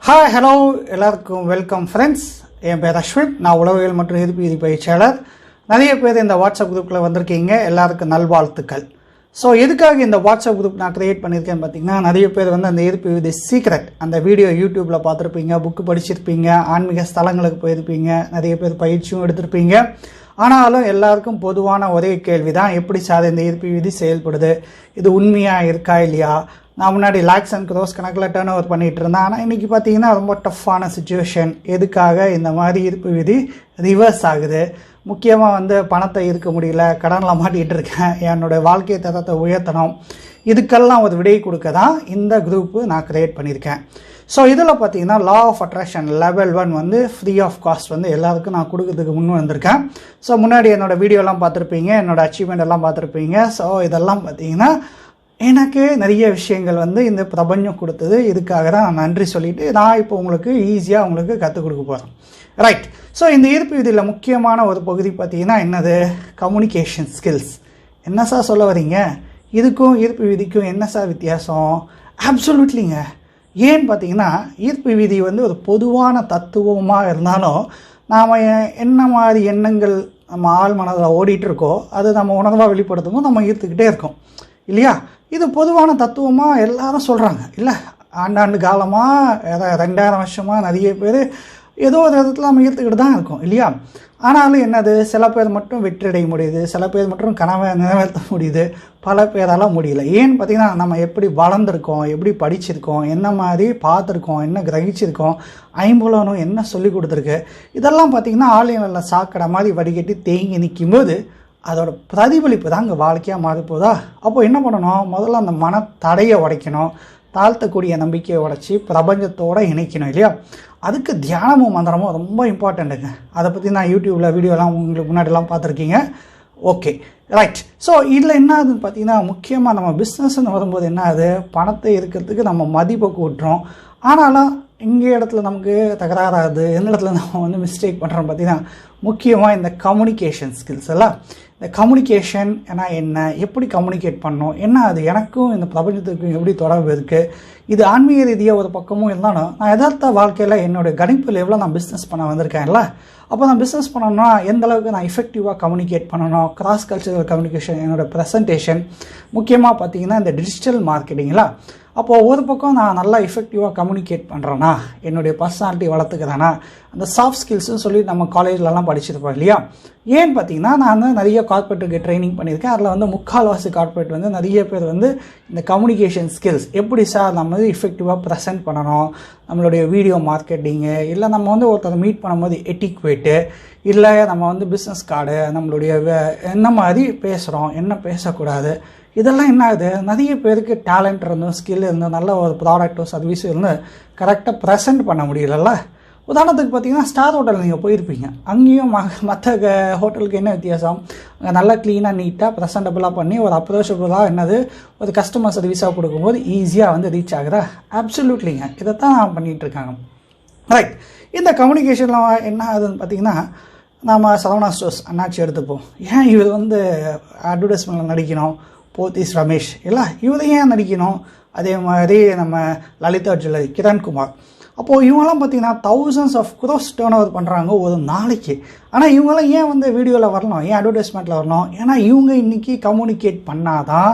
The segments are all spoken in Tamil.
ஹாய் ஹலோ எல்லாருக்கும் வெல்கம் ஃப்ரெண்ட்ஸ். என் பேர் அஸ்வின். நான் உளவியல் மற்றும் எதிர்ப்பு பயிற்சியாளர். நிறைய பேர் இந்த வாட்ஸ்அப் குரூப்பில் வந்திருக்கீங்க. எல்லாருக்கும் நல்வாழ்த்துக்கள். ஸோ எதுக்காக இந்த வாட்ஸ்அப் குரூப் நான் க்ரியேட் பண்ணியிருக்கேன்னு பார்த்தீங்கன்னா, நிறைய பேர் வந்து அந்த எதிர்ப்பு விதி சீக்ரெட் அந்த வீடியோ யூடியூப்பில் பார்த்துருப்பீங்க, புக்கு படிச்சிருப்பீங்க, ஆன்மீக ஸ்தலங்களுக்கு போயிருப்பீங்க, நிறைய பேர் பயிற்சியும் எடுத்திருப்பீங்க. ஆனாலும் எல்லாருக்கும் பொதுவான ஒரே கேள்வி தான், எப்படி சார் இந்த ஈர்ப்பு விதி செயல்படுது, இது உண்மையாக இருக்கா இல்லையா? நான் முன்னாடி லேக்ஸ் அண்ட் க்ரோஸ் கணக்கில் டேர்ன் ஓவர் பண்ணிகிட்டு இருந்தேன். ஆனால் இன்றைக்கி பார்த்தீங்கன்னா ரொம்ப டஃப்பான சுச்சுவேஷன். எதுக்காக இந்த மாதிரி ஈர்ப்பு விதி ரிவர்ஸ் ஆகுது? முக்கியமாக வந்து பணத்தை இருக்க முடியல, கடனில் மாட்டிகிட்டு இருக்கேன், என்னுடைய வாழ்க்கை தரத்தை உயர்த்தணும், இதுக்கெல்லாம் ஒரு விடை கொடுக்க தான் இந்த குரூப்பு நான் க்ரியேட் பண்ணியிருக்கேன். ஸோ இதில் பார்த்தீங்கன்னா லா ஆஃப் அட்ராக்ஷன் லெவல் 1 வந்து ஃப்ரீ ஆஃப் காஸ்ட் வந்து எல்லாருக்கும் நான் கொடுக்கறதுக்கு முன் வந்திருக்கேன். ஸோ முன்னாடி என்னோடய வீடியோலாம் பார்த்துருப்பீங்க, என்னோடய அச்சீவ்மெண்ட் எல்லாம் பார்த்துருப்பீங்க. ஸோ இதெல்லாம் பார்த்தீங்கன்னா எனக்கு நிறைய விஷயங்கள் வந்து இந்த பிரபஞ்சம் கொடுத்தது. இதுக்காக தான் நான் நன்றி சொல்லிவிட்டு நான் இப்போ உங்களுக்கு ஈஸியாக உங்களுக்கு கற்றுக் கொடுக்க போகிறேன். ரைட். ஸோ இந்த ஈர்ப்பு விதியில் முக்கியமான ஒரு பகுதி பார்த்தீங்கன்னா என்னது? Communication skills. என்ன சார் சொல்ல வரீங்க? இதுக்கும் ஈர்ப்பு விதிக்கும் என்ன சார் வித்தியாசம்? அப்சல்யூட்லிங்க. ஏன்னு பார்த்தீங்கன்னா, ஈர்ப்பு விதி வந்து ஒரு பொதுவான தத்துவமாக இருந்தாலும் நாம் என்ன மாதிரி எண்ணங்கள் நம்ம ஆள் மனதில் ஓடிட்டுருக்கோ அது நம்ம உணர்வாக வெளிப்படுத்தும் நம்ம ஈர்த்துக்கிட்டே இருக்கோம் இல்லையா? இது பொதுவான தத்துவமாக எல்லாரும் சொல்கிறாங்க இல்லை? ஆண்டாண்டு காலமாக 2000 வருஷமாக நிறைய பேர் ஏதோ ஒரு இடத்துல நம்ம ஈர்த்துக்கிட்டு தான் இருக்கோம் இல்லையா? ஆனாலும் என்னது, சில பேர் மட்டும் வெற்றியடைய முடியுது, சில பேர் மட்டும் கனவை நிறைவேற்ற முடியுது, பல பேரால் முடியல. ஏன்னு பார்த்தீங்கன்னா, நம்ம எப்படி வளர்ந்துருக்கோம், எப்படி படிச்சிருக்கோம், என்ன மாதிரி பார்த்துருக்கோம், என்ன கிரகிச்சிருக்கோம், ஐம்புலனும் என்ன சொல்லி கொடுத்துருக்கு, இதெல்லாம் பார்த்திங்கன்னா ஆலயங்களில் சாக்கடை மாதிரி வடிகட்டி தேங்கி நிற்கும்போது அதோட பிரதிபலிப்பு தான் இங்கே வாழ்க்கையாக மாறிப்போதா? அப்போ என்ன பண்ணணும்? முதல்ல அந்த மன தடையை உடைக்கணும், தாழ்த்தக்கூடிய நம்பிக்கையை உடைச்சி பிரபஞ்சத்தோடு இணைக்கணும் இல்லையா? அதுக்கு தியானமும் மந்திரமும் ரொம்ப இம்பார்ட்டண்ட்டுங்க. அதை பற்றி நான் யூடியூப்பில் வீடியோலாம் உங்களுக்கு முன்னாடிலாம் பார்த்துருக்கீங்க. Okay, right. ஸோ இதில் என்ன ஆகுதுன்னு பார்த்தீங்கன்னா, முக்கியமாக நம்ம பிஸ்னஸ்ன்னு வரும்போது என்ன ஆகுது, பணத்தை இருக்கிறதுக்கு நம்ம மதிப்பை கூட்டுறோம். ஆனாலும் இங்கே இடத்துல நமக்கு தகராறாகுது, எந்த இடத்துல நம்ம வந்து மிஸ்டேக் பண்ணுறோம் பார்த்தீங்கன்னா, முக்கியமாக இந்த கம்யூனிகேஷன் ஸ்கில்ஸ் எல்லாம். இந்த கம்யூனிகேஷன் ஏன்னா என்ன, எப்படி கம்யூனிகேட் பண்ணணும், என்ன அது எனக்கும் இந்த பிரபஞ்சத்துக்கும் எப்படி தொடர்பு இருக்குது, இது ஆன்மீக ரீதியாக ஒரு பக்கமும் இருந்தாலும் நான் யதார்த்த வாழ்க்கையில் என்னுடைய கணிப்பில் எவ்வளோ நான் பிஸ்னஸ் பண்ண வந்திருக்கேன்ல. அப்போ நான் பிஸ்னஸ் பண்ணணும்னா எந்த அளவுக்கு நான் எஃபெக்டிவாக கம்யூனிகேட் பண்ணணும், கிராஸ் கல்ச்சரல் கம்யூனிகேஷன், என்னோடய ப்ரெசன்டேஷன், முக்கியமாக பார்த்தீங்கன்னா இந்த டிஜிட்டல் மார்க்கெட்டிங்களா. அப்போது ஒரு பக்கம் நான் நல்லா எஃபெக்டிவாக கம்யூனிகேட் பண்ணுறேன்னா, என்னுடைய பர்சனாலிட்டி வளர்த்துக்கிறேன்னா, அந்த சாஃப்ட் ஸ்கில்ஸ்னு சொல்லி நம்ம காலேஜ்லலாம் படிச்சிருப்போம் இல்லையா? ஏன்னு பார்த்தீங்கன்னா, நான் வந்து நிறைய கார்பரேட்டுக்கு ட்ரைனிங் பண்ணியிருக்கேன். அதில் வந்து முக்கால்வாசி கார்பரேட் வந்து நிறைய பேர் வந்து இந்த கம்யூனிகேஷன் ஸ்கில்ஸ் எப்படி சார் நம்ம வந்து எஃபெக்டிவாக ப்ரெசென்ட் பண்ணணும், நம்மளுடைய வீடியோ மார்க்கெட்டிங்கு, இல்லை நம்ம வந்து ஒருத்தரை மீட் பண்ணும்போது எட்டிக்வேட்டு, இல்லை நம்ம வந்து பிஸ்னஸ் கார்டு, நம்மளுடைய என்ன மாதிரி பேசுகிறோம், என்ன பேசக்கூடாது, இதெல்லாம் என்ன ஆகுது, நிறைய பேருக்கு டேலண்ட் இருந்தும் ஸ்கில் இருந்தும் நல்ல ஒரு ப்ராடக்ட்டோ சர்வீஸோ இருந்து கரெக்டாக ப்ரெசென்ட் பண்ண முடியலல்ல. உதாரணத்துக்கு பார்த்தீங்கன்னா, ஸ்டார் ஹோட்டல் நீங்கள் போயிருப்பீங்க. அங்கேயும் மற்ற ஹோட்டலுக்கு என்ன வித்தியாசம்? அங்கே நல்லா க்ளீனாக நீட்டாக ப்ரெசென்டபுளாக பண்ணி ஒரு அப்ரோச்சபுளாக என்னது ஒரு கஸ்டமர் சர்வீஸாக கொடுக்கும்போது ஈஸியாக வந்து ரீச் ஆகுதா? அப்சல்யூட்லிங்க. இதைத்தான் பண்ணிகிட்ருக்காங்க. ரைட். இந்த கம்யூனிகேஷனில் என்ன ஆகுதுன்னு பார்த்தீங்கன்னா, நம்ம சரவணா ஸ்டோர்ஸ் அண்ணாச்சி எடுத்துப்போம். ஏன் இவர் வந்து அட்வர்டைஸ்மெண்ட்டில் நடிக்கணும்? போத்தீஸ் ரமேஷ் இல்லை, இவரை ஏன் நடிக்கணும்? அதே மாதிரி நம்ம லலிதா ஜுவல்லரி கிரண்குமார். அப்போது இவங்கெல்லாம் பார்த்தீங்கன்னா thousands of crores turn over பண்ணுறாங்க ஒரு நாளைக்கு. ஆனால் இவங்கெல்லாம் ஏன் வந்து வீடியோவில் வரணும், ஏன் அட்வர்டைஸ்மெண்ட்டில் வரணும்? ஏன்னா இவங்க இன்றைக்கி கம்யூனிகேட் பண்ணாதான்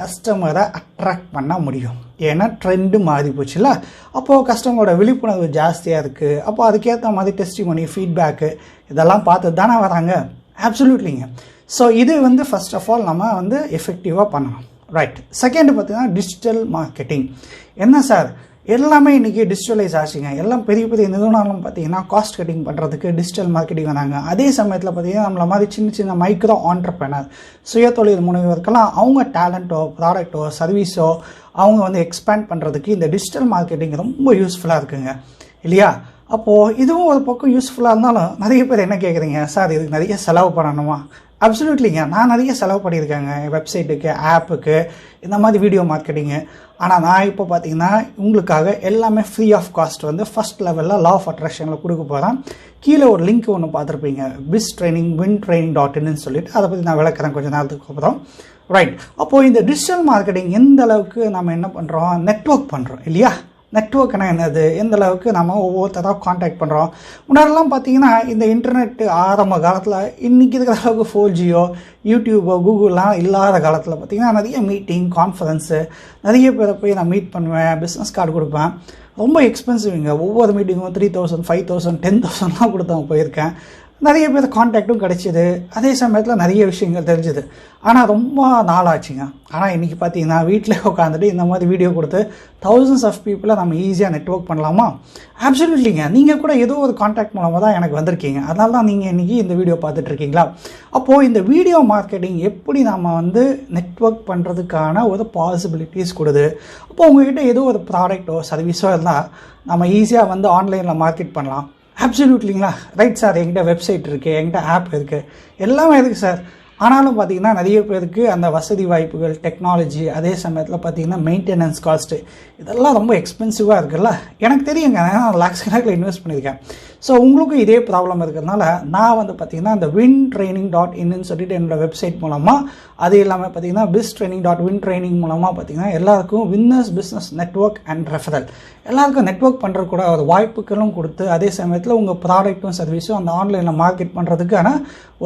கஸ்டமரை அட்ராக்ட் பண்ண முடியும். ஏன்னா ட்ரெண்டு மாறி போச்சுல்ல. அப்போது கஸ்டமரோட விழிப்புணர்வு ஜாஸ்தியாக இருக்குது. அப்போ அதுக்கேற்ற மாதிரி டெஸ்டிமனி, ஃபீட்பேக்கு இதெல்லாம் பார்த்து தானே வராங்க. அப்சல்யூட்லிங்க. ஸோ இது வந்து ஃபர்ஸ்ட் ஆஃப் ஆல் நம்ம வந்து எஃபெக்டிவாக பண்ணணும். ரைட். செகண்ட் பார்த்தீங்கன்னா டிஜிட்டல் மார்க்கெட்டிங். என்ன சார், எல்லாமே இன்றைக்கி டிஜிட்டலைஸ் ஆச்சுங்க. எல்லாம் பெரிய பெரிய நிறுவனங்களும் பார்த்தீங்கன்னா காஸ்ட் கட்டிங் பண்ணுறதுக்கு டிஜிட்டல் மார்க்கெட்டிங் வந்தாங்க. அதே சமயத்தில் பார்த்தீங்கன்னா நம்மள மாதிரி சின்ன சின்ன மைக்ரோ ஆண்டர்ப்ரனர், சுய தொழில் முனைவருக்கெல்லாம் அவங்க டேலண்ட்டோ ப்ராடக்ட்டோ சர்வீஸோ அவங்க வந்து எக்ஸ்பேண்ட் பண்ணுறதுக்கு இந்த டிஜிட்டல் மார்க்கெட்டிங் ரொம்ப யூஸ்ஃபுல்லாக இருக்குங்க இல்லையா? அப்போது இதுவும் ஒரு பக்கம் யூஸ்ஃபுல்லாக இருந்தாலும் நிறைய பேர் என்ன கேட்குறீங்க, சார் இதுக்கு நிறைய செலவு பண்ணணுமா? அப்சல்யூட்லிங்க. நான் நிறைய செலவு பண்ணியிருக்கேங்க வெப்சைட்டுக்கு, ஆப்புக்கு, இந்த மாதிரி வீடியோ மார்க்கெட்டிங்கு. ஆனால் நான் இப்போ பார்த்தீங்கன்னா உங்களுக்காக எல்லாமே ஃப்ரீ ஆஃப் காஸ்ட் வந்து ஃபஸ்ட் லெவலில் லா ஆஃப் அட்ராக்ஷனில் கொடுக்க போகிறேன். கீழே ஒரு லிங்க் ஒன்று பார்த்துருப்பீங்க, biztraining.wintraining.in சொல்லிட்டு, அதை பற்றி நான் விளக்குறேன் கொஞ்சம் நேரத்துக்கு அப்புறம். ரைட். அப்போது இந்த டிஜிட்டல் மார்க்கெட்டிங் எந்த அளவுக்கு நம்ம என்ன பண்ணுறோம், நெட்வொர்க் பண்ணுறோம் இல்லையா? நெட்வொர்க்னா என்னது, எந்த அளவுக்கு நம்ம ஒவ்வொருத்தராக காண்டாக்ட் பண்ணுறோம். முன்னாடிலாம் பார்த்தீங்கன்னா இந்த இன்டர்நெட் ஆரம்ப காலத்தில் இன்றைக்கி இருக்கிற அளவுக்கு 4Gயோ யூடியூபோ கூகுள்லாம் இல்லாத காலத்தில் பார்த்தீங்கன்னா நிறைய மீட்டிங் கான்ஃபரன்ஸு, நிறைய பேரை போய் நான் மீட் பண்ணுவேன், பிஸ்னஸ் கார்டு கொடுப்பேன். ரொம்ப எக்ஸ்பென்சிவ்ங்க. ஒவ்வொரு மீட்டிங்கும் 3000 5000 10,000லாம் கொடுத்தவங்க போயிருக்கேன். நிறைய பேர் காண்டாக்டும் கிடச்சிது. அதே சமயத்தில் நிறைய விஷயங்கள் தெரிஞ்சுது. ஆனால் ரொம்ப நாளாச்சுங்க. ஆனால் இன்றைக்கி பார்த்தீங்கன்னா வீட்டில் உட்காந்துட்டு இந்த மாதிரி வீடியோ கொடுத்து thousands ஆஃப் பீப்புளை நம்ம ஈஸியாக நெட்வொர்க் பண்ணலாமா? அப்சல்யூட்லிங்க. நீங்கள் கூட ஏதோ ஒரு காண்டாக்ட் மூலமாக தான் எனக்கு வந்திருக்கீங்க. அதனால தான் நீங்கள் இன்றைக்கி இந்த வீடியோ பார்த்துட்ருக்கீங்களா? அப்போது இந்த வீடியோ மார்க்கெட்டிங் எப்படி நம்ம நெட்வொர்க் பண்ணுறதுக்கான ஒரு பாசிபிலிட்டிஸ் கொடுது. அப்போது உங்கள்கிட்ட ஏதோ ஒரு ப்ராடக்ட்டோ சர்வீஸோ இருந்தால் நம்ம ஈஸியாக ஆன்லைனில் மார்க்கெட் பண்ணலாம். அப்சல்யூட்லிங்களா? ரைட் சார், என்கிட்ட வெப்சைட் இருக்குது, என்கிட்ட ஆப் இருக்குது, எல்லாமே இருக்குது சார். ஆனாலும் பார்த்திங்கன்னா நிறைய பேருக்கு அந்த வசதி வாய்ப்புகள், டெக்னாலஜி, அதே சமயத்தில் பார்த்திங்கன்னா மெயின்டெனன்ஸ் காஸ்ட்டு இதெல்லாம் ரொம்ப எக்ஸ்பென்சிவாக இருக்குல்ல. எனக்கு தெரியுங்க, நான் லாக்ஸ் கணக்கில் இன்வெஸ்ட் பண்ணியிருக்கேன். ஸோ உங்களுக்கும் இதே ப்ராப்ளம் இருக்கிறதுனால நான் பார்த்திங்கன்னா இந்த wintraining.in சொல்லிட்டு என்னோடய வெப்சைட் மூலமாக, அது இல்லாமல் பார்த்திங்கன்னா biztraining.wintraining மூலமாக பார்த்திங்கன்னா எல்லாருக்கும் winners business network and referral எல்லாருக்கும் நெட்வொர்க் பண்ணுறது கூட ஒரு வாய்ப்புகளும் கொடுத்து, அதே சமயத்தில் உங்கள் ப்ராடக்ட்டும் சர்வீஸும் அந்த ஆன்லைனில் மார்க்கெட் பண்ணுறதுக்கான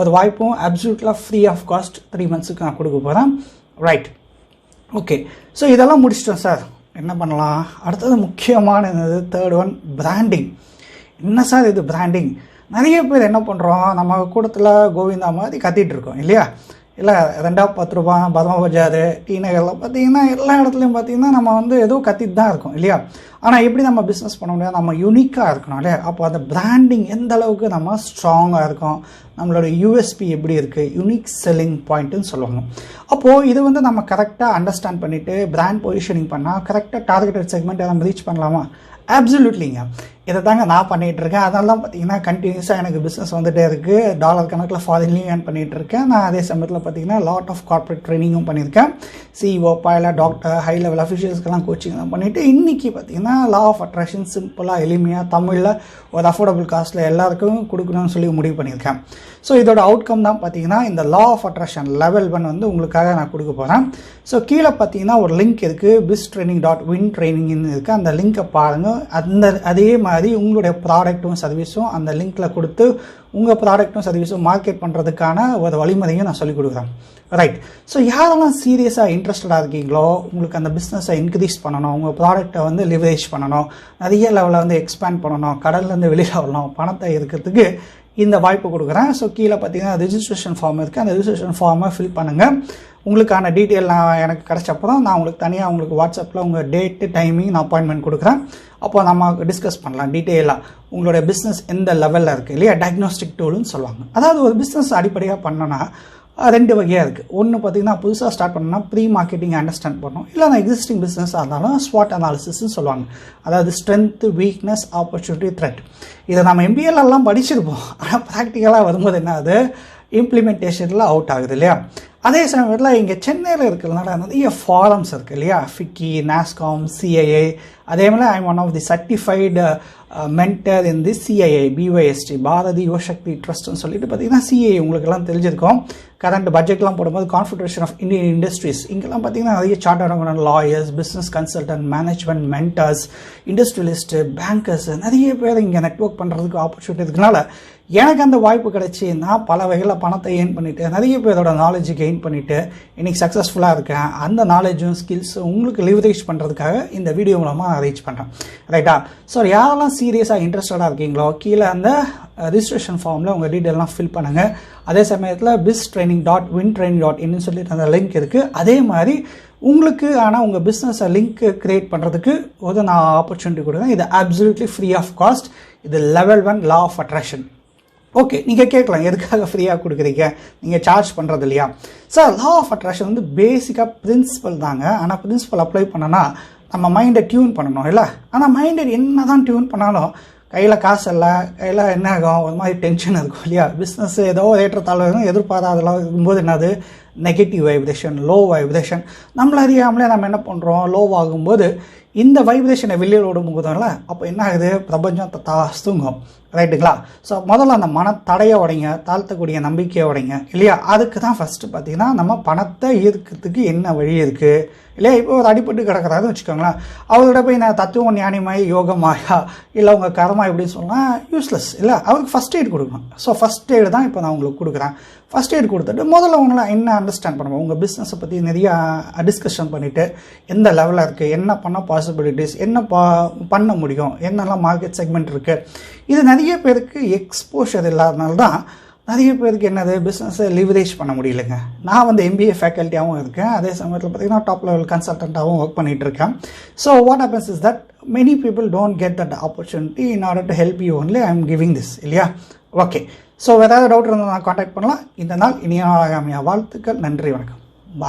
ஒரு வாய்ப்பும் அப்சல்யூட்லாக ஃப்ரீ ஆஃப் காஸ்ட் 3 months நான் கொடுக்க போகிறேன். Right, okay. ஸோ இதெல்லாம் முடிச்சிட்டோம் சார், என்ன பண்ணலாம்? அடுத்தது முக்கியமானது தேர்ட் ஒன், பிராண்டிங். என்ன சார் இது பிராண்டிங்? நிறைய பேர் என்ன பண்ணுறோம், நம்ம கூட்டத்தில் கோவிந்தா மாதிரி கத்திகிட்டு இருக்கோம் இல்லையா? இல்லை 2 ரூபா 10 பத்மா பஜார், டி நகரில் பார்த்தீங்கன்னா எல்லா இடத்துலையும் பார்த்தீங்கன்னா நம்ம ஏதோ கத்திட்டு தான் இருக்கோம் இல்லையா? ஆனால் எப்படி நம்ம பிஸ்னஸ் பண்ண முடியாது? நம்ம யூனிக்காக இருக்கணும் இல்லையா? அப்போ அந்த பிராண்டிங் எந்த அளவுக்கு நம்ம ஸ்ட்ராங்காக இருக்கும், நம்மளோட யூஎஸ்பி எப்படி இருக்குது, யூனிக் செல்லிங் பாயிண்ட்டுன்னு சொல்லுவாங்க. அப்போது இது நம்ம கரெக்டாக அண்டர்ஸ்டாண்ட் பண்ணிவிட்டு பிராண்ட் பொசிஷனிங் பண்ணால் கரெக்டாக டார்கெட்டட் செக்மெண்ட்டை நம்ம ரீச் பண்ணலாமா? அப்சல்யூட்லிங்க. இதை தாங்க நான் பண்ணிகிட்டு இருக்கேன். அதனால தான் பார்த்தீங்கன்னா கண்டினியூஸாக எனக்கு பிஸ்னஸ் வந்துகிட்டே இருக்குது. டாலர் கணக்கில் ஃபாரின்லையும் ஏர்ன் பண்ணிகிட்டு இருக்கேன். நான் அதே சமயத்தில் பார்த்தீங்கன்னா லாட் ஆஃப் கார்ப்பரேட் ட்ரைனிங்கும் பண்ணியிருக்கேன். CEO, pilot, doctor, high level அஃபிஷியல்ஸ்க்கெல்லாம் கோச்சிங்லாம் பண்ணிவிட்டு இன்றைக்கி பார்த்தீங்கன்னா லா ஆஃப் அட்ராக்ஷன் சிம்பிளாக எளிமையாக தமிழில் ஒரு அஃபோர்டபுள் காஸ்ட்டில் எல்லாருக்கும் கொடுக்கணும்னு சொல்லி முடிவு பண்ணியிருக்கேன். ஸோ இதோட அவுட்கம் தான் பார்த்தீங்கன்னா இந்த லா ஆஃப் அட்ராக்ஷன் லெவல் 1 உங்களுக்காக நான் கொடுக்க போகிறேன். ஸோ கீழே பார்த்தீங்கன்னா ஒரு லிங்க் இருக்குது, biztraining.wintraining இருக்குது. அந்த லிங்க்கை பாருங்கள். அதே மாதிரி உங்களுடைய ப்ராடக்ட்டும் சர்வீஸும் அந்த லிங்க்கில் கொடுத்து உங்கள் ப்ராடக்ட்டும் சர்வீஸும் மார்க்கெட் பண்ணுறதுக்கான ஒரு வழிமுறையும் நான் சொல்லிக் கொடுக்குறேன். ரைட். ஸோ யாரெல்லாம் சீரியஸாக இன்ட்ரெஸ்டடாக இருக்கீங்களோ, உங்களுக்கு அந்த பிஸ்னஸை இன்க்ரீஸ் பண்ணணும், உங்கள் ப்ராடக்டை லிவரேஜ் பண்ணணும், நிறைய லெவலில் எக்ஸ்பேண்ட் பண்ணணும், கடல்லேருந்து வெளியில் வரணும், பணத்தை இருக்கிறதுக்கு இந்த வாய்ப்பு கொடுக்குறேன். ஸோ கீழே பார்த்தீங்கன்னா ரெஜிஸ்ட்ரேஷன் ஃபார்ம் இருக்குது. அந்த ரெஜிஸ்ட்ரேஷன் ஃபார்மை ஃபில் பண்ணுங்கள். உங்களுக்கான டீட்டெயில் நான் எனக்கு கிடச்சப்பறம் நான் உங்களுக்கு தனியாக உங்களுக்கு வாட்ஸ்அப்பில் உங்கள் டேட்டு டைமிங் நான் அப்பாயின்மெண்ட் கொடுக்குறேன். அப்போ நம்ம டிஸ்கஸ் பண்ணலாம் டீட்டெயிலாக உங்களுடைய பிஸ்னஸ் எந்த லெவலில் இருக்குது இல்லையா? டயக்னோஸ்டிக் டூல்னு சொல்லுவாங்க. அதாவது ஒரு பிஸ்னஸ் அடிப்படையாக பண்ணோன்னா 2 வகையாக இருக்குது. ஒன்று பார்த்தீங்கன்னா புதுசாக ஸ்டார்ட் பண்ணோன்னா ப்ரீ மார்க்கெட்டிங் அண்டர்ஸ்டாண்ட் பண்ணணும். இல்லை நான் எக்ஸிஸ்டிங் பிஸ்னஸாக இருந்தாலும் ஸ்வாட் அனாலிசிஸ்ன்னு சொல்லுவாங்க. அதாவது ஸ்ட்ரென்த்து, வீக்னஸ், ஆப்பர்ச்சுனிட்டி, த்ரெட். இதை நம்ம MBAலெல்லாம் படிச்சிருப்போம். ஆனால் ப்ராக்டிக்கலாக வரும்போது என்ன ஆகுது, இம்ப்ளிமெண்டேஷனில் அவுட் ஆகுது இல்லையா? அதே சமயத்தில் இங்கே சென்னையில் இருக்கிறதுனால நிறைய ஃபாரம்ஸ் இருக்குது இல்லையா? ஃபிக்கி, நாஸ்காம், CII. அதே மாதிரி I'm one of the certified mentor in the CII, BYST, Bharati Yuvashakti ட்ரஸ்ட்னு சொல்லிட்டு பார்த்தீங்கன்னா CII உங்களுக்கெல்லாம் தெரிஞ்சிருக்கும். கரண்ட் பட்ஜெட்லாம் போடும்போது கான்ஃபெடரேஷன் ஆஃப் இந்தியன் இண்டஸ்ட்ரீஸ் இங்கெல்லாம் பார்த்தீங்கன்னா நிறைய chartered accountant, lawyers, business consultant, management mentors, industrialist, bankers நிறைய பேர் இங்கே நெட்வொர்க் பண்ணுறதுக்கு ஆப்பர்ச்சுனிட்டி இருக்கனால எனக்கு அந்த வாய்ப்பு கிடைச்சி நான் பல வகையில் பணத்தை ஏர்ன் பண்ணிவிட்டு நிறைய பேரோட நாலேஜ் கெயின் பண்ணிவிட்டு இன்றைக்கி சக்ஸஸ்ஃபுல்லாக இருக்கேன். அந்த நாலேஜும் ஸ்கில்ஸும் உங்களுக்கு லிவரேஜ் பண்ணுறதுக்காக இந்த வீடியோ மூலமாக நான் ரீச் பண்ணுறேன். ரைட்டா? ஸோ யாரெல்லாம் சீரியஸாக இன்ட்ரெஸ்டடாக இருக்கீங்களோ கீழே அந்த ரிஜிஸ்ட்ரேஷன் ஃபார்மில் உங்கள் டீட்டெயிலாம் ஃபில் பண்ணுங்கள். அதே சமயத்தில் biztraining.wintraining.in சொல்லிட்டு அந்த லிங்க் இருக்குது. அதே மாதிரி உங்களுக்கு ஆனால் உங்கள் பிஸ்னஸை லிங்க் க்ரியேட் பண்ணுறதுக்கு ஒரு நான் ஆப்பர்ச்சுனிட்டி கொடுக்குறேன். இது அப்சல்யூட்லி ஃப்ரீ ஆஃப் காஸ்ட். இது level 1 law of attraction. Okay, நீங்கள் கேட்கலாம் எதுக்காக ஃப்ரீயாக கொடுக்குறீங்க, நீங்கள் சார்ஜ் பண்ணுறது இல்லையா? சார், லா ஆஃப் அட்ராக்ஷன் பேசிக்காக பிரின்சிபல் தாங்க. ஆனால் பிரின்சிபல் அப்ளை பண்ணனா நம்ம மைண்டை டியூன் பண்ணணும் இல்லை? ஆனால் மைண்டை என்ன தான் டியூன் பண்ணாலும் கையில் காசு இல்லை, கையில் என்ன ஆகும், ஒரு மாதிரி டென்ஷன் இருக்கும் இல்லையா? பிஸ்னஸ் ஏதோ ஏற்றத்தாழ்வு எதிர்பாராதெல்லாம் இருக்கும்போது என்னது, நெகட்டிவ் வைப்ரேஷன், லோ வைப்ரேஷன். நம்மள அறியாமலே நம்ம என்ன பண்ணுறோம், லோ ஆகும்போது இந்த வைப்ரேஷனை வெளியில் விடும்போதுல அப்போ என்ன ஆகுது, பிரபஞ்சம் தூங்கும். ரைட்டுங்களா? ஸோ முதல்ல அந்த தடையை உடைங்க, தாழ்த்தக்கூடிய நம்பிக்கையை உடைங்க இல்லையா? அதுக்கு தான் ஃபஸ்ட்டு பார்த்தீங்கன்னா நம்ம பணத்தை ஈர்க்கிறதுக்கு என்ன வழி இருக்குது இல்லையா? இப்போ ஒரு அடிப்பட்டு கிடக்கிறாருன்னு வச்சுக்கோங்களேன், அவர்கிட்ட போய் நான் தத்துவம் ஞானிமாய் யோகமாயா இல்லை உங்கள் கர்மா எப்படின்னு சொன்னால் யூஸ்லெஸ் இல்லை. அவருக்கு ஃபஸ்ட் எய்ட் கொடுக்கணும். ஸோ ஃபஸ்ட் எய்டு தான் இப்போ நான் உங்களுக்கு கொடுக்குறேன். ஃபஸ்ட் எய்ட் கொடுத்துட்டு முதல்ல உங்களை என்ன அண்டர்ஸ்டாண்ட் பண்ணுவோம், உங்கள் பிஸ்னஸை பற்றி நிறையா டிஸ்கஷன் பண்ணிவிட்டு எந்த லெவலில் இருக்குது, என்ன பண்ண பாசிபிலிட்டிஸ், என்ன பண்ண முடியும், என்னெல்லாம் மார்க்கெட் செக்மெண்ட் இருக்குது. இது நிறைய பேருக்கு எக்ஸ்போஷர் இல்லாதனால தான் நிறைய பேருக்கு என்னது பிஸ்னஸை லிவரேஜ் பண்ண முடியலைங்க. நான் வந்து MBA ஃபேக்கல்ட்டியாகவும் இருக்கேன், அதே சமயத்தில் பார்த்தீங்கன்னா டாப் லெவல் கன்சல்டண்ட்டாகவும் ஒர்க் பண்ணிகிட்டு இருக்கேன். So what happens is that many people don't get that opportunity in order to help you only I am giving this இல்லையா? ஓகே, ஸோ ஏதாவது டவுட் இருந்தால் நான் காண்டாக்ட் பண்ணலாம். இந்த நாள் இனிய நாளாக அமைய வாழ்த்துக்கள். நன்றி, வணக்கம்.